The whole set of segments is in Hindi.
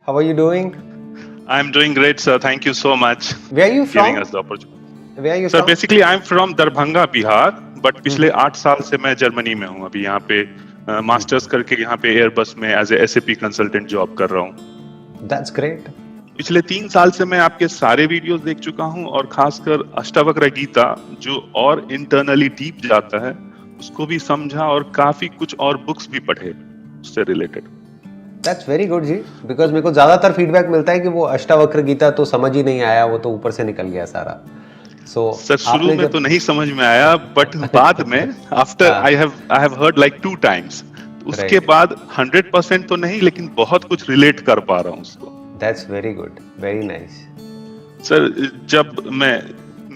How are you doing? I'm doing great, sir. Thank you so much Where are you giving from? us the opportunity. Where are you Sir, from? basically I'm from Darbhanga, Bihar, but पिछले 8 साल से मैं जर्मनी में हूँ। अभी यहाँ पे मास्टर्स करके यहाँ पे एयरबस में as a SAP consultant job कर रहा हूँ। That's great. पिछले 3 साल से मैं आपके सारे वीडियोस देख चुका हूँ और खासकर अष्टावक्र गीता जो और इंटरनली डीप जाता है उसको भी समझा और काफी कुछ और बुक्स भी पढ़े उससे रिलेटेड। That's very good जी, because मेरे को ज्यादातर फीडबैक मिलता है कि वो अष्टावक्र गीता तो समझ ही नहीं आया, वो तो ऊपर से निकल गया सारा। सर शुरू में तो नहीं समझ में आया, बट बाद में after I have heard like 2 times, उसके बाद 100% तो नहीं लेकिन बहुत कुछ रिलेट कर पा रहा हूँ उसको। That's very good, very nice. Sir जब मैं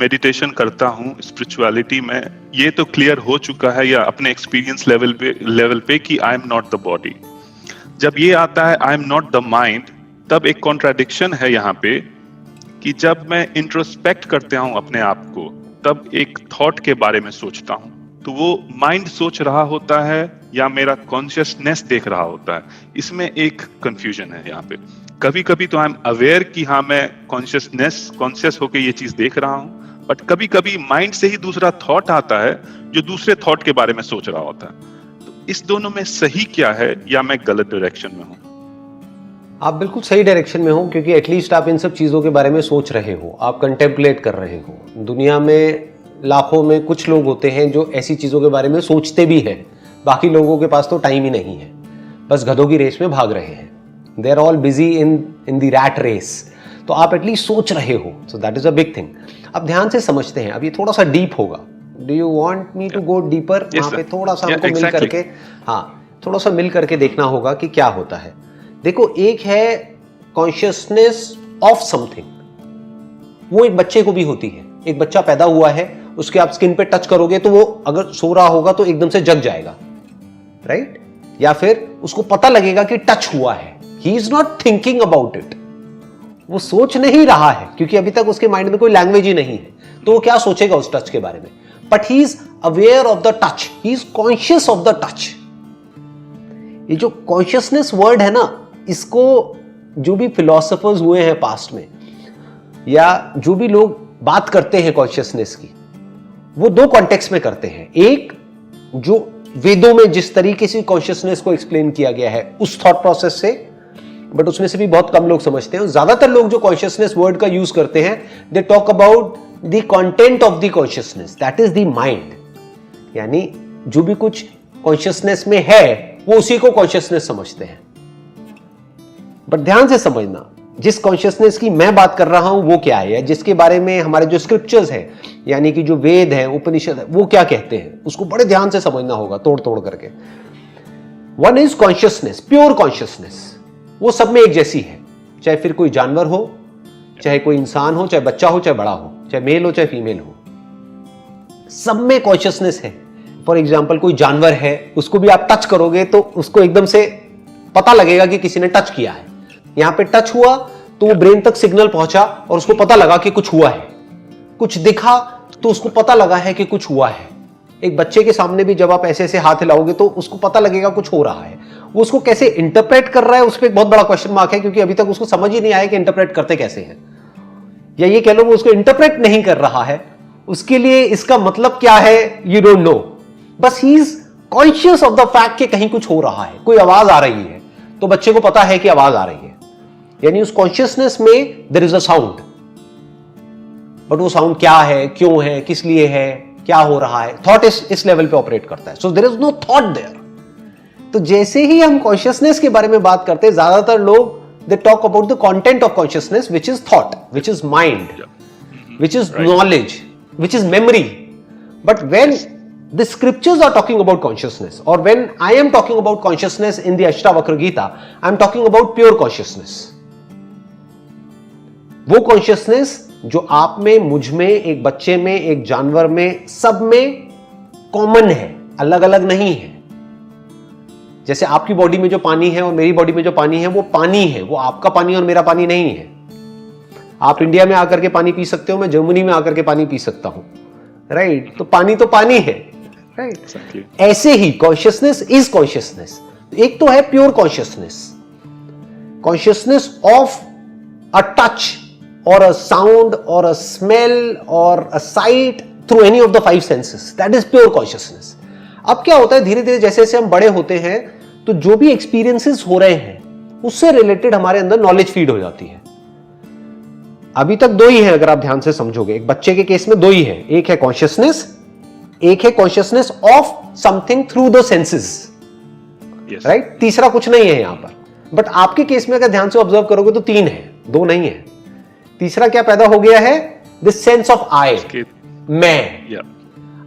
मेडिटेशन करता हूँ स्पिरिचुअलिटी में, ये तो क्लियर हो चुका है या अपने एक्सपीरियंस लेवल पे कि I am not the body. जब ये आता है I am not the mind, तब एक कॉन्ट्राडिक्शन है यहाँ पे कि जब मैं इंट्रोस्पेक्ट करता हूँ अपने आप को, तब एक थॉट के बारे में सोचता हूँ, तो वो माइंड सोच रहा होता है या मेरा कॉन्शियसनेस देख रहा होता है। इसमें एक कंफ्यूजन है यहाँ पे। कभी कभी तो आई एम अवेयर कि हाँ मैं कॉन्शियस होके ये चीज देख रहा हूँ, बट कभी कभी माइंड से ही दूसरा थॉट आता है जो दूसरे थॉट के बारे में सोच रहा होता है। तो इस दोनों में सही क्या है या मैं गलत डायरेक्शन में हूँ? आप बिल्कुल सही डायरेक्शन में हो, क्योंकि एटलीस्ट आप इन सब चीज़ों के बारे में सोच रहे हो, आप कंटेम्पलेट कर रहे हो। दुनिया में लाखों में कुछ लोग होते हैं जो ऐसी चीज़ों के बारे में सोचते भी हैं, बाकी लोगों के पास तो टाइम ही नहीं है, बस गधों की रेस में भाग रहे हैं। They are all busy in the rat race. तो आप एटलीस्ट सोच रहे हो, so that is a big thing. अब ध्यान से समझते हैं, अब ये थोड़ा सा डीप होगा। Do you want me to go deeper? वहाँ पे थोड़ा सा हमको मिल करके, हाँ थोड़ा सा मिल करके देखना होगा कि क्या होता है। देखो, एक है कॉन्शियसनेस ऑफ समथिंग, वो एक बच्चे को भी होती है। एक बच्चा पैदा हुआ है, उसके आप स्किन पे टच करोगे तो वो अगर सो रहा होगा तो एकदम से जग जाएगा, राइट? या फिर उसको पता लगेगा कि टच हुआ है। He is not thinking about it, वो सोच नहीं रहा है क्योंकि अभी तक उसके माइंड में कोई लैंग्वेज ही नहीं है, तो वो क्या सोचेगा उस टच के बारे में? But he is aware of the touch, he is conscious of the touch. ये जो कॉन्शियसनेस वर्ड है ना, इसको जो भी फिलोसोफर्स हुए हैं पास्ट में, या जो भी लोग बात करते हैं कॉन्शियसनेस की, वो 2 कॉन्टेक्स्ट में करते हैं। एक, जो वेदों में जिस तरीके से कॉन्शियसनेस को एक्सप्लेन किया गया है उस थॉट प्रोसेस से, बट उसमें से भी बहुत कम लोग समझते हैं। ज्यादातर लोग जो कॉन्शियसनेस वर्ड का यूज करते हैं, they talk about the content of the consciousness, that is the mind. यानी जो भी कुछ कॉन्शियसनेस में है वो उसी को कॉन्शियसनेस समझते हैं। बट ध्यान से समझना, जिस कॉन्शियसनेस की मैं बात कर रहा हूं वो क्या है, जिसके बारे में हमारे जो स्क्रिप्चर्स हैं, यानी कि जो वेद है, उपनिषद है, वो क्या कहते हैं, उसको बड़े ध्यान से समझना होगा, तोड़ तोड़ करके। One is consciousness, pure consciousness, वो सब में एक जैसी है। चाहे फिर कोई जानवर हो, चाहे कोई इंसान हो, चाहे बच्चा हो, चाहे बड़ा हो, चाहे मेल हो, चाहे फीमेल हो, सब में कॉन्शियसनेस है। फॉर एग्जाम्पल, कोई जानवर है, उसको भी आप टच करोगे तो उसको एकदम से पता लगेगा कि किसी ने टच किया है। यहां पे टच हुआ तो वो ब्रेन तक सिग्नल पहुंचा और उसको पता लगा कि कुछ हुआ है। कुछ दिखा तो उसको पता लगा है कि कुछ हुआ है। एक बच्चे के सामने भी जब आप ऐसे ऐसे हाथ हिलाओगे तो उसको पता लगेगा कुछ हो रहा है। वो उसको कैसे इंटरप्रेट कर रहा है, उस पर एक बहुत बड़ा क्वेश्चन मार्क है, क्योंकि अभी तक उसको समझ ही नहीं आया कि इंटरप्रेट करते कैसे हैं। या ये कह लो वो उसको इंटरप्रेट नहीं कर रहा है, उसके लिए इसका मतलब क्या है यू डोंट नो। बस he is conscious of the fact कि कहीं कुछ हो रहा है, कोई आवाज आ रही है, तो बच्चे को पता है कि आवाज आ रही है। यानी उस कॉन्शियसनेस में there is a sound, but वो साउंड क्या है, क्यों है, किस लिए है, क्या हो रहा है, थॉट इस लेवल पे ऑपरेट करता है। So there is no thought there. तो जैसे ही हम कॉन्शियसनेस के बारे में बात करते हैं, ज्यादातर लोग they talk about the content of consciousness, which is thought, which is mind, which is knowledge, which is memory. But when the scriptures are talking about consciousness, or when I am talking about consciousness in the Ashtavakra Gita, I am talking about pure consciousness. वो कॉन्शियसनेस जो आप में, मुझ में, एक बच्चे में, एक जानवर में, सब में कॉमन है, अलग अलग नहीं है। जैसे आपकी बॉडी में जो पानी है और मेरी बॉडी में जो पानी है वो पानी है, वो आपका पानी और मेरा पानी नहीं है। आप इंडिया में आकर के पानी पी सकते हो, मैं जर्मनी में आकर के पानी पी सकता हूं, राइट? तो पानी है, राइट? Exactly. ऐसे ही कॉन्शियसनेस इज कॉन्शियसनेस। एक तो है pure consciousness. Consciousness of a touch or a sound or a smell or a sight through any of the five senses. That is pure consciousness. अब क्या होता है, धीरे धीरे जैसे जैसे हम बड़े होते हैं तो जो भी एक्सपीरियंसेस हो रहे हैं उससे रिलेटेड हमारे अंदर नॉलेज फीड हो जाती है। अभी तक दो ही है, अगर आप ध्यान से समझोगे, एक बच्चे के केस में दो ही है, एक है कॉन्शियसनेस, एक है consciousness of something through the senses, right? तीसरा कुछ नहीं है यहां पर। बट आपके केस में अगर ध्यान से ऑब्जर्व करोगे तो तीन है, दो नहीं है। तीसरा क्या पैदा हो गया है? द सेंस ऑफ आई, मैं।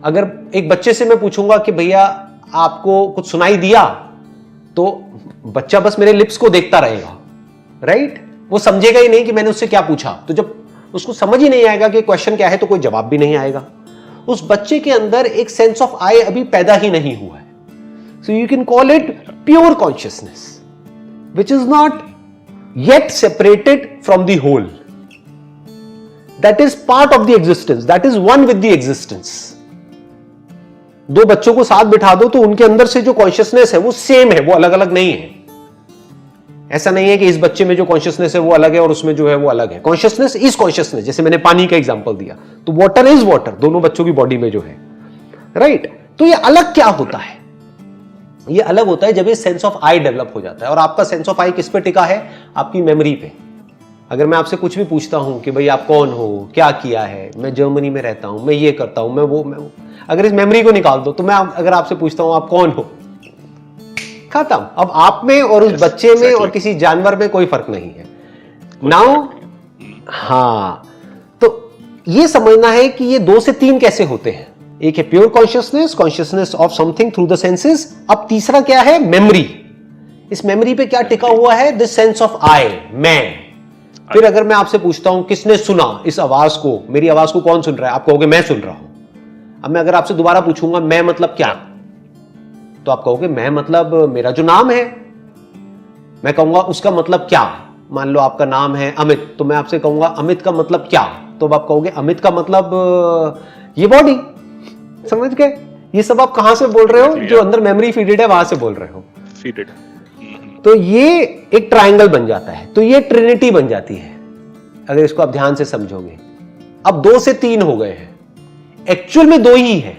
अगर एक बच्चे से मैं पूछूंगा कि भैया आपको कुछ सुनाई दिया, तो बच्चा बस मेरे लिप्स को देखता रहेगा, राइट? वो समझेगा ही नहीं कि मैंने उससे क्या पूछा। तो जब उसको समझ ही नहीं आएगा कि क्वेश्चन क्या है तो कोई जवाब भी नहीं आएगा। उस बच्चे के अंदर एक सेंस ऑफ आई अभी पैदा ही नहीं हुआ है। So you can call it pure consciousness which is not yet separated from the whole. That is part of the existence. That is one with the existence. दो बच्चों को साथ बिठा दो तो उनके अंदर से जो कॉन्शियसनेस है वो सेम है, वो अलग अलग नहीं है। ऐसा नहीं है कि इस बच्चे में जो कॉन्शियसनेस है वो अलग है और उसमें जो है वो अलग है। Consciousness is consciousness. जैसे मैंने पानी का एग्जांपल दिया, तो वाटर इज वाटर दोनों बच्चों की बॉडी में जो है, राइट? तो ये अलग क्या होता है? ये अलग होता है जब ये सेंस ऑफ आई डेवलप हो जाता है। और आपका सेंस ऑफ आई किस पे टिका है? आपकी मेमोरी पे। अगर मैं आपसे कुछ भी पूछता हूं कि भाई आप कौन हो, क्या किया है, मैं जर्मनी में रहता हूं, मैं ये करता हूं, मैं वो, अगर इस मेमोरी को निकाल दो तो मैं अगर आपसे पूछता हूं आप कौन हो, खत्म। अब आप में और उस बच्चे में और किसी जानवर में कोई फर्क नहीं है। नाउ हां, तो ये समझना है कि ये दो से तीन कैसे होते हैं। एक है pure consciousness, consciousness of something through the senses. अब तीसरा क्या है? मेमोरी। इस मेमोरी पे क्या टिका हुआ है? द सेंस ऑफ आई, मैं। फिर अगर मैं आपसे पूछता हूं किसने सुना इस आवाज को, मेरी आवाज को कौन सुन रहा है, आप कहोगे मैं सुन रहा हूं। अब मैं अगर आपसे दोबारा पूछूंगा मैं मतलब क्या, तो आप कहोगे मैं मतलब मेरा जो नाम है। मैं कहूंगा उसका मतलब क्या। मान लो आपका नाम है अमित, तो मैं आपसे कहूंगा अमित का मतलब क्या, तो आप कहोगे अमित का मतलब ये बॉडी। समझ गए? ये सब आप कहां से बोल रहे हो? जो अंदर मेमोरी फीडेड है वहां से बोल रहे हो। फीडेड। तो ये एक ट्रायंगल बन जाता है, तो ये ट्रिनिटी बन जाती है अगर इसको आप ध्यान से समझोगे। अब दो से तीन हो गए हैं, एक्चुअल में दो ही है,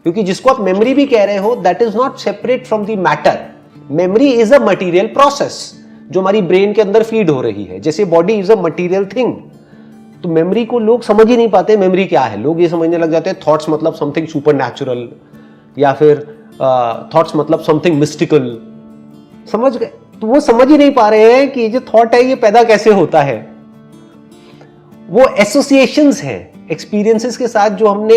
क्योंकि जिसको आप मेमोरी भी कह रहे हो that is not separate from the matter. Memory is a material process जो हमारी ब्रेन के अंदर फीड हो रही है, जैसे body is a material thing. तो मेमोरी को लोग समझ ही नहीं पाते मेमोरी क्या है। लोग ये समझने लग जाते हैं थॉट्स मतलब समथिंग सुपर नेचुरल, या फिर थॉट्स मतलब समथिंग मिस्टिकल। समझ गए? तो वो समझ ही नहीं पा रहे हैं कि जो थॉट है ये पैदा कैसे होता है। वो एसोसिएशंस हैं एक्सपीरियंसेस के साथ, जो हमने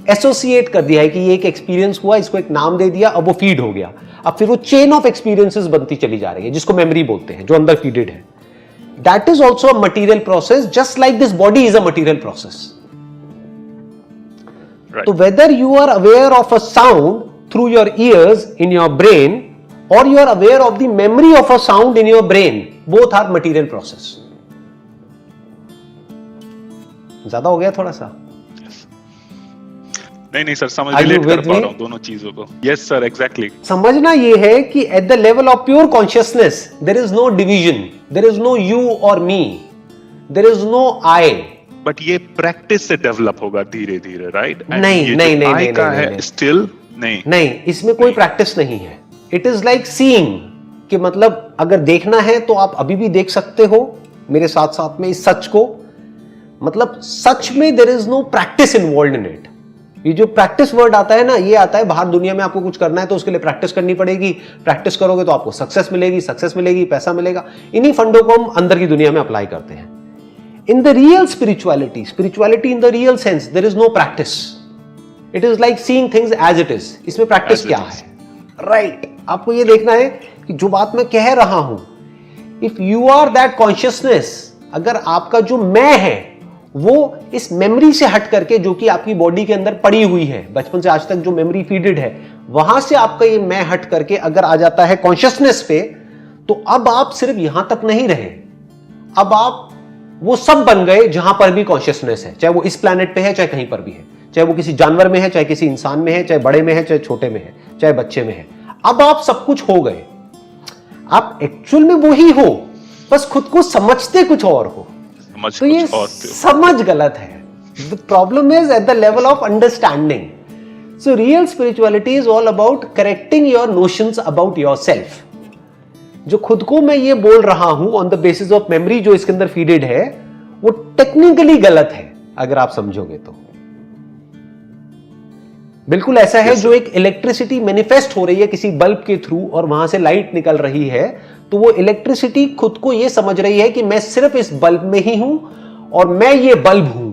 एसोसिएट कर दिया है कि ये एक एक्सपीरियंस हुआ, इसको एक नाम दे दिया, अब वो फीड हो गया। अब फिर वो चेन ऑफ एक्सपीरियंसेस बनती चली जा रही है, जिसको मेमोरी बोलते हैं, जो अंदर फीडेड है। That is also a material process, just like this body is a material process. तो whether you are aware of a sound through your ears in your brain, or you are aware of the memory of a sound in your brain, both are material process. ज्यादा हो गया थोड़ा सा? नहीं सर, समझ रिलेट कर पा रहा हूं दोनों चीजों को। Yes sir, exactly. समझना ये है कि at the level of pure consciousness there is no division, there is no you और me, there is no I. But ये प्रैक्टिस से डेवलप होगा धीरे धीरे, राइट? नहीं, स्टिल नहीं, इसमें कोई प्रैक्टिस नहीं है। इट इज लाइक सीइंग, कि मतलब अगर देखना है तो आप अभी भी देख सकते हो मेरे साथ साथ में इस सच को। मतलब सच में there is no practice involved in it. ये जो प्रैक्टिस वर्ड आता है ना, ये आता है बाहर दुनिया में आपको कुछ करना है तो उसके लिए प्रैक्टिस करनी पड़ेगी। प्रैक्टिस करोगे तो आपको सक्सेस मिलेगी, पैसा मिलेगा। इन्हीं फंडों को हम अंदर की दुनिया में अप्लाई करते हैं। In the real spirituality in the real sense, there is no practice. It is like seeing things as it is. इसमें प्रैक्टिस क्या है? राइट, आपको ये देखना है कि जो बात मैं कह रहा हूं, if you are that consciousness, अगर आपका जो मैं है वो इस मेमोरी से हट करके, जो कि आपकी बॉडी के अंदर पड़ी हुई है बचपन से आज तक, जो मेमोरी फीडेड है, वहां से आपका ये मैं हट करके अगर आ जाता है कॉन्शियसनेस पे, तो अब आप सिर्फ यहां तक नहीं रहे, अब आप वो सब बन गए जहां पर भी कॉन्शियसनेस है। चाहे वो इस प्लैनेट पे है, चाहे कहीं पर भी है, चाहे वो किसी जानवर में है, चाहे किसी इंसान में है, चाहे बड़े में है, चाहे छोटे में है, चाहे बच्चे में है। अब आप सब कुछ हो गए। आप एक्चुअल में वो ही हो बस खुद को समझते कुछ और हो, तो ये समझ गलत है. The problem is at the level of understanding. So real spirituality is all about correcting your notions about yourself. जो खुद को मैं ये बोल रहा हूं on the basis of memory जो इसके अंदर फीडेड है, वो टेक्निकली गलत है अगर आप समझोगे तो. बिल्कुल ऐसा है जो एक इलेक्ट्रिसिटी मैनिफेस्ट हो रही है किसी बल्ब के थ्रू और वहां से लाइट निकल रही है, तो वो इलेक्ट्रिसिटी खुद को ये समझ रही है कि मैं सिर्फ इस बल्ब में ही हूं और मैं ये बल्ब हूं.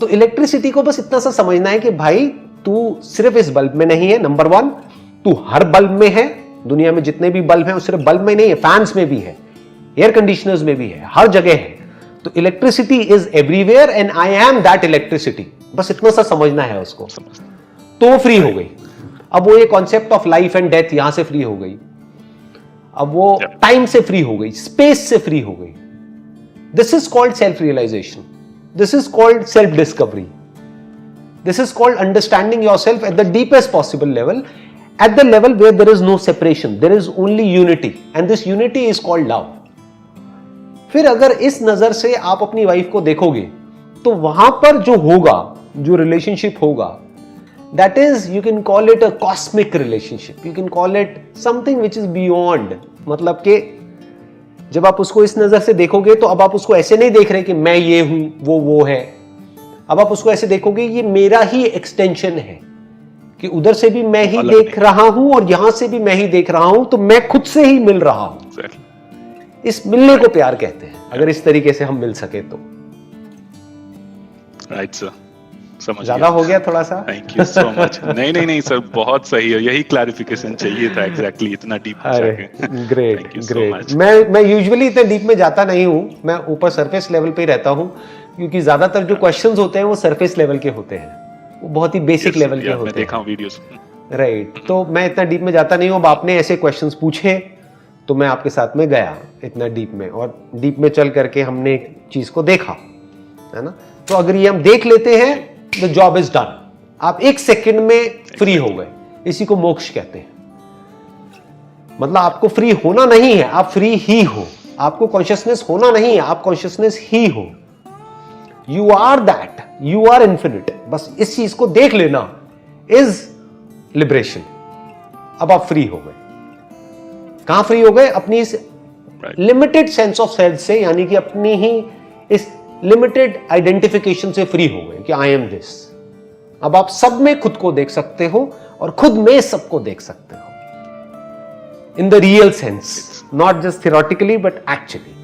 तो इलेक्ट्रिसिटी को बस इतना सा समझना है कि भाई तू सिर्फ इस बल्ब में नहीं है, नंबर 1. तू हर बल्ब में है. दुनिया में जितने भी बल्ब हैं वो सिर्फ बल्ब में नहीं है, फैंस में भी है, एयर कंडीशनर्स में भी है, हर जगह है. तो electricity is everywhere and I am that electricity. बस इतना सा समझना है उसको, तो वो फ्री हो गई. अब वो ये concept of life and death यहां से फ्री हो गई. अब वो टाइम से फ्री हो गई, स्पेस से फ्री हो गई. This is called self realisation. This is called self-discovery. This is called understanding yourself at the deepest possible level, at the level where there is no separation, there is only unity, and this unity is called love. फिर अगर इस नजर से आप अपनी वाइफ को देखोगे, तो वहां पर जो होगा, जो रिलेशनशिप होगा, that is, you can call it a cosmic relationship. You can call it something which is beyond. मतलब कि जब आप उसको इस नजर से देखोगे तो अब आप उसको ऐसे नहीं देख रहे कि मैं ये हूं, वो है. अब आप उसको ऐसे देखोगे ये मेरा ही एक्सटेंशन है, कि उधर से भी मैं ही देख रहा हूं और यहां से भी मैं ही देख रहा हूं, तो मैं खुद से ही मिल रहा हूं. इस मिलने को प्यार कहते हैं, अगर इस तरीके से हम मिल सके तो. राइट सर, समझ ज्यादा हो गया थोड़ा सा. Thank you so much. नहीं सर, बहुत सही है. यही क्लैरिफिकेशन चाहिए था. एग्जैक्टली इतना डीप जाके. ग्रेट. मैं यूजुअली इतने डीप में जाता नहीं हूं. मैं ऊपर सरफेस लेवल पे ही रहता हूं, क्योंकि ज्यादातर जो क्वेश्चंस होते हैं वो सरफेस लेवल के होते हैं, वो बहुत ही बेसिक लेवल के होते हैं. देखा हूं वीडियोस. राइट. तो मैं इतना डीप में जाता नहीं हूं. अब आपने ऐसे क्वेश्चंस पूछे तो मैं आपके साथ में गया इतना डीप में, और डीप में चल करके हमने एक चीज को देखा, है ना. तो अगर ये हम देख लेते हैं, द जॉब इज डन. आप 1 सेकंड में फ्री हो गए. इसी को मोक्ष कहते हैं. मतलब आपको फ्री होना नहीं है, आप फ्री ही हो. आपको कॉन्शियसनेस होना नहीं है, आप कॉन्शियसनेस ही हो. You are that, you are infinite. बस इस चीज को देख लेना इज लिबरेशन. अब आप फ्री हो गए. कहां फ्री हो गए? अपनी इस लिमिटेड सेंस ऑफ सेल्फ से, यानी कि अपनी ही इस लिमिटेड आइडेंटिफिकेशन से फ्री हो गए कि आई एम दिस. अब आप सब में खुद को देख सकते हो और खुद में सबको देख सकते हो इन the real sense, not just theoretically but actually.